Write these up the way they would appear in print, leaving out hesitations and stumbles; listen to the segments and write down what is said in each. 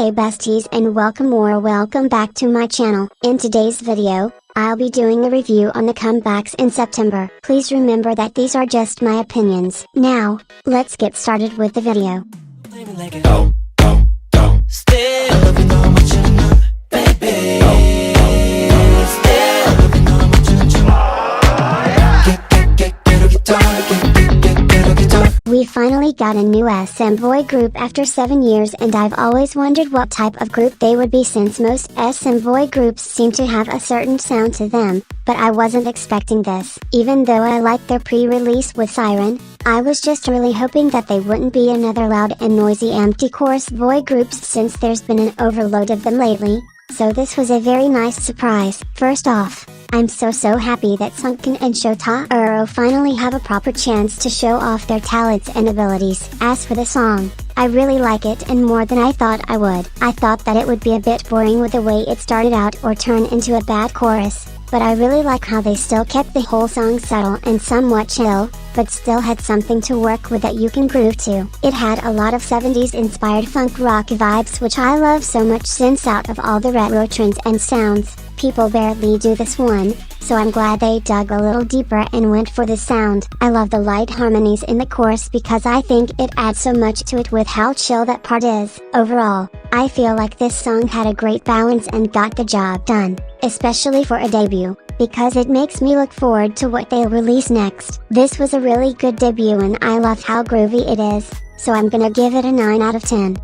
Hey besties and welcome back to my channel. In today's video, I'll be doing a review on the comebacks in September. Please remember that these are just my opinions. Now, let's get started with the video. We finally got a new SM boy group after 7 years, and I've always wondered what type of group they would be since most SM boy groups seem to have a certain sound to them, but I wasn't expecting this. Even though I liked their pre-release with Siren, I was just really hoping that they wouldn't be another loud and noisy empty chorus boy groups since there's been an overload of them lately, so this was a very nice surprise. First off, I'm so happy that Sunken and Shotaro finally have a proper chance to show off their talents and abilities. As for the song, I really like it and more than I thought I would. I thought that it would be a bit boring with the way it started out or turn into a bad chorus, but I really like how they still kept the whole song subtle and somewhat chill, but still had something to work with that you can groove to. It had a lot of 70s inspired funk rock vibes, which I love so much since out of all the retro trends and sounds, people barely do this one, so I'm glad they dug a little deeper and went for this sound. I love the light harmonies in the chorus because I think it adds so much to it with how chill that part is. Overall, I feel like this song had a great balance and got the job done, especially for a debut, because it makes me look forward to what they'll release next. This was a really good debut and I love how groovy it is, so I'm gonna give it a 9 out of 10.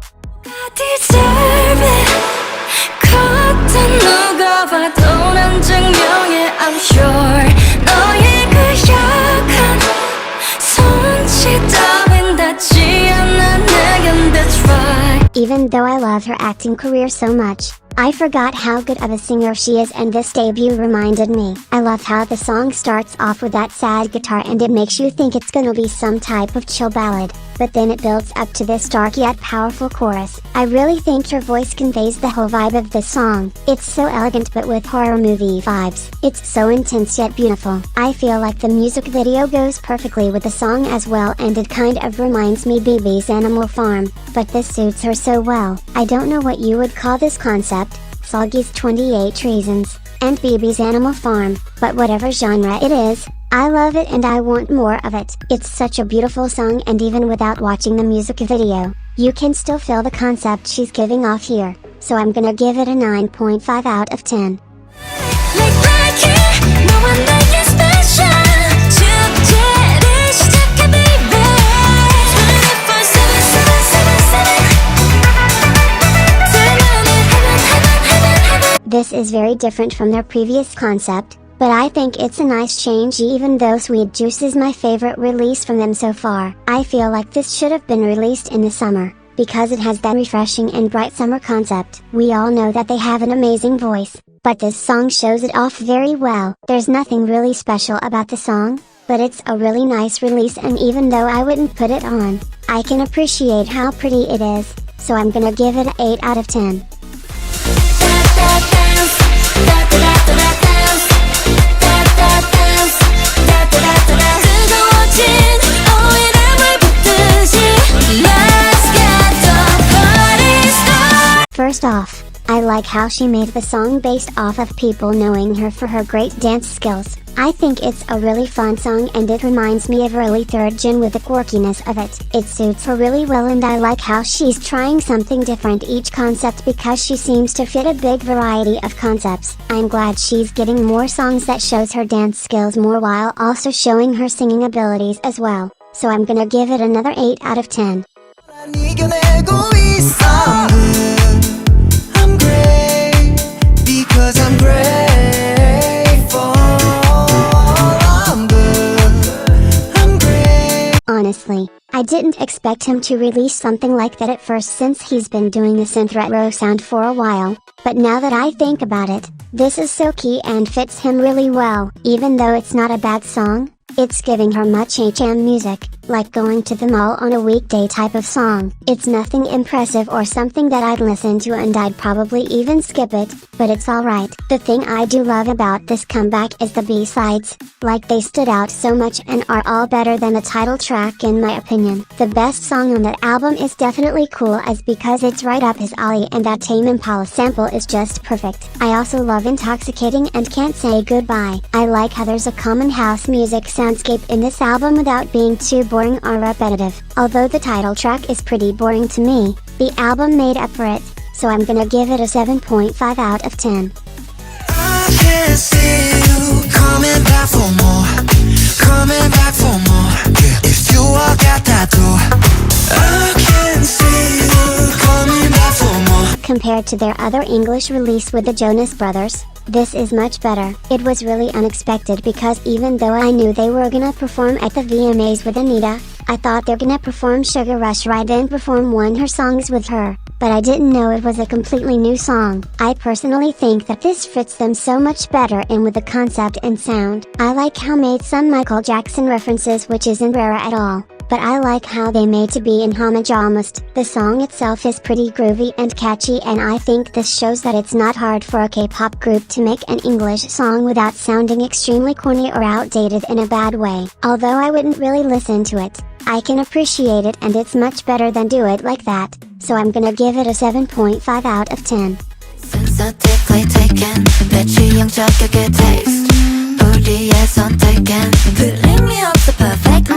I'm sure 너의 그 약한 손짓 따윈 닿지 않아 내겐 that's right. Even though I love her acting career so much, I forgot how good of a singer she is, and this debut reminded me. I love how the song starts off with that sad guitar and it makes you think it's gonna be some type of chill ballad, but then it builds up to this dark yet powerful chorus. I really think her voice conveys the whole vibe of this song. It's so elegant but with horror movie vibes. It's so intense yet beautiful. I feel like the music video goes perfectly with the song as well, and it kind of reminds me BB's Animal Farm, but this suits her so well. I don't know what you would call this concept, seulgi's 28 Reasons, and BB's Animal Farm, but whatever genre it is, I love it and I want more of it. It's such a beautiful song, and even without watching the music video, you can still feel the concept she's giving off here, so I'm gonna give it a 9.5 out of 10. This is very different from their previous concept, but I think it's a nice change even though Sweet Juice is my favorite release from them so far. I feel like this should have been released in the summer, because it has that refreshing and bright summer concept. We all know that they have an amazing voice, but this song shows it off very well. There's nothing really special about the song, but it's a really nice release, and even though I wouldn't put it on, I can appreciate how pretty it is, so I'm gonna give it an 8 out of 10. First off, I like how she made the song based off of people knowing her for her great dance skills. I think it's a really fun song and it reminds me of early 3rd gen with the quirkiness of it. It suits her really well, and I like how she's trying something different each concept because she seems to fit a big variety of concepts. I'm glad she's getting more songs that shows her dance skills more while also showing her singing abilities as well, so I'm gonna give it another 8 out of 10. I'm great because I'm grateful. I'm good, I'm great. Honestly, I didn't expect him to release something like that at first since he's been doing the synth retro sound for a while, but now that I think about it, this is so key and fits him really well. Even though it's not a bad song, It's giving her much HM music, like going to the mall on a weekday type of song. It's nothing impressive or something that I'd listen to and I'd probably even skip it, but it's alright. The thing I do love about this comeback is the B-sides, like they stood out so much and are all better than the title track in my opinion. The best song on that album is definitely Cool As because it's right up his alley and that Tame Impala sample is just perfect. I also love Intoxicating and Can't Say Goodbye. I like how there's a common house music soundscape in this album without being too boring or repetitive. Although the title track is pretty boring to me, the album made up for it, so I'm gonna give it a 7.5 out of 10. I can see you coming back for more, coming back for more. Yeah. If you walk out that door, I can see you coming back for more. Compared to their other English release with the Jonas Brothers, this is much better. It was really unexpected because even though I knew they were gonna perform at the VMAs with Anita, I thought they're gonna perform Sugar Rush right then perform one of her songs with her, but I didn't know it was a completely new song. I personally think that this fits them so much better in with the concept and sound. I like how made some Michael Jackson references which isn't rare at all. But I like how they made to be in homage almost. The song itself is pretty groovy and catchy and I think this shows that it's not hard for a K-pop group to make an English song without sounding extremely corny or outdated in a bad way. Although I wouldn't really listen to it, I can appreciate it and it's much better than Do It Like That, so I'm gonna give it a 7.5 out of 10. Sensitively taken, 내 취향 저격의 taste 우리의 선택은 Filling me up so perfect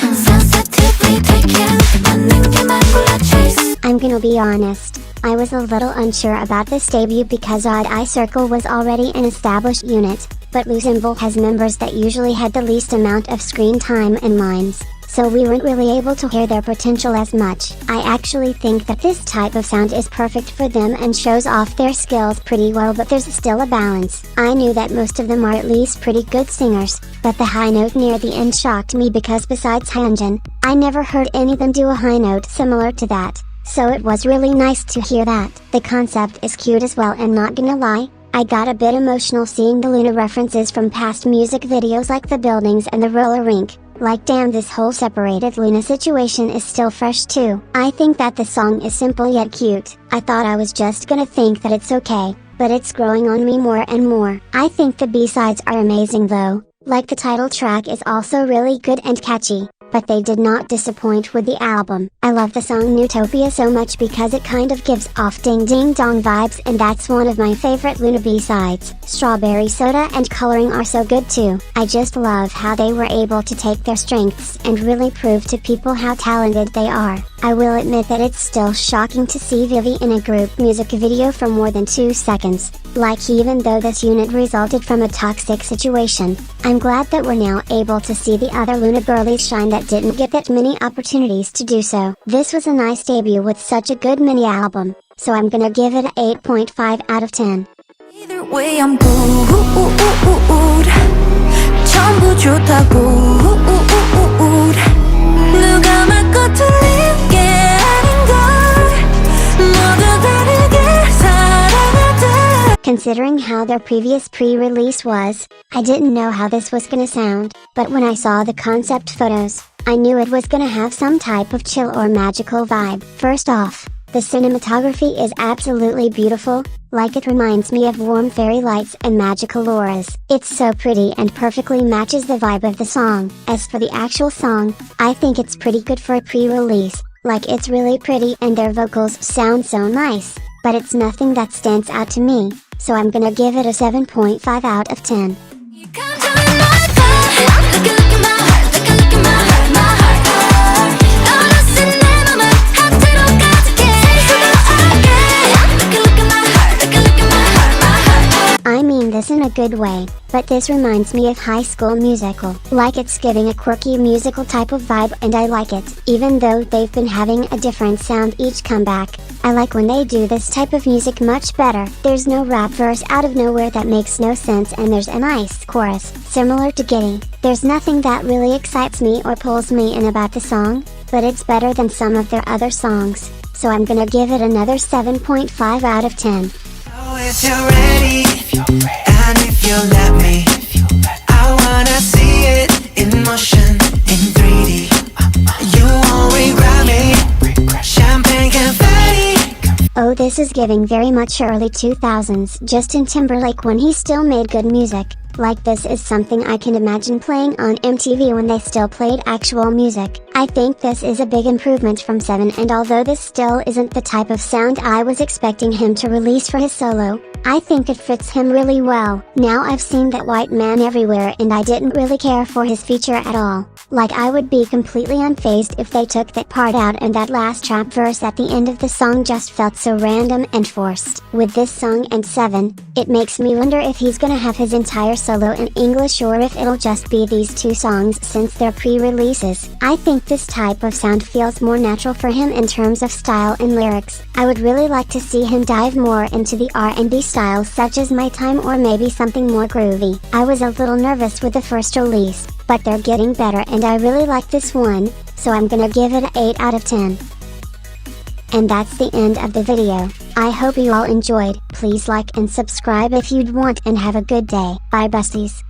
Sensitively taken, 맞는 게만 골라 chase. I'm gonna be honest, I was a little unsure about this debut because Odd Eye Circle was already an established unit, but Lucenville has members that usually had the least amount of screen time and lines, so we weren't really able to hear their potential as much. I actually think that this type of sound is perfect for them and shows off their skills pretty well, but there's still a balance. I knew that most of them are at least pretty good singers, but the high note near the end shocked me because besides Hyunjin, I never heard any of them do a high note similar to that. So it was really nice to hear that. The concept is cute as well and not gonna lie, I got a bit emotional seeing the Loona references from past music videos like the buildings and the roller rink. Like damn, this whole separated Loona situation is still fresh too. I think that the song is simple yet cute. I thought I was just gonna think that it's okay, but it's growing on me more and more. I think the B-sides are amazing though, like the title track is also really good and catchy. But they did not disappoint with the album. I love the song Newtopia so much because it kind of gives off ding ding dong vibes and that's one of my favorite Loona B-sides. Strawberry Soda and Coloring are so good too. I just love how they were able to take their strengths and really prove to people how talented they are. I will admit that it's still shocking to see Vivi in a group music video for more than 2 seconds. Like even though this unit resulted from a toxic situation, I'm glad that we're now able to see the other Loona girlies shine that didn't get that many opportunities to do so. This was a nice debut with such a good mini album, so I'm gonna give it an 8.5 out of 10. Either way I'm good 전부 좋다고 누가 맞고 틀린 게 아닌걸 모두 다르게 살아야 돼. Considering how their previous pre-release was, I didn't know how this was gonna sound, but when I saw the concept photos, I knew it was gonna have some type of chill or magical vibe. First off, the cinematography is absolutely beautiful, like it reminds me of warm fairy lights and magical auras. It's so pretty and perfectly matches the vibe of the song. As for the actual song, I think it's pretty good for a pre-release, like it's really pretty and their vocals sound so nice, but it's nothing that stands out to me, so I'm gonna give it a 7.5 out of 10. You can't tell me nothing. Look at my heart, look at my heart, my heart. 떨어진 내 맘을 하트로 가득해. Look at my heart, look at my heart, my heart. I mean this in a good way, but this reminds me of High School Musical. Like it's giving a quirky musical type of vibe and I like it. Even though they've been having a different sound each comeback, I like when they do this type of music much better. There's no rap verse out of nowhere that makes no sense and there's a nice chorus, similar to Giddy. There's nothing that really excites me or pulls me in about the song, but it's better than some of their other songs, so I'm gonna give it another 7.5 out of 10. So if you're ready, and if you let me, I wanna see it. in motion in 3D. You won't regret me. Champagne confetti. Oh, this is giving very much early 2000s Justin Timberlake when he still made good music. Like this is something I can imagine playing on MTV when they still played actual music. I think this is a big improvement from 7, and although this still isn't the type of sound I was expecting him to release for his solo, I think it fits him really well. Now I've seen that white man everywhere and I didn't really care for his feature at all. Like I would be completely unfazed if they took that part out, and that last trap verse at the end of the song just felt so random and forced. With this song and 7, it makes me wonder if he's gonna have his entire solo in English or if it'll just be these 2 songs since they're pre-releases. I think this type of sound feels more natural for him in terms of style and lyrics. I would really like to see him dive more into the R&B styles such as My Time or maybe something more groovy. I was a little nervous with the first release, but they're getting better and I really like this one, so I'm gonna give it an 8 out of 10. And that's the end of the video. I hope you all enjoyed. Please like and subscribe if you'd want, and have a good day. Bye besties.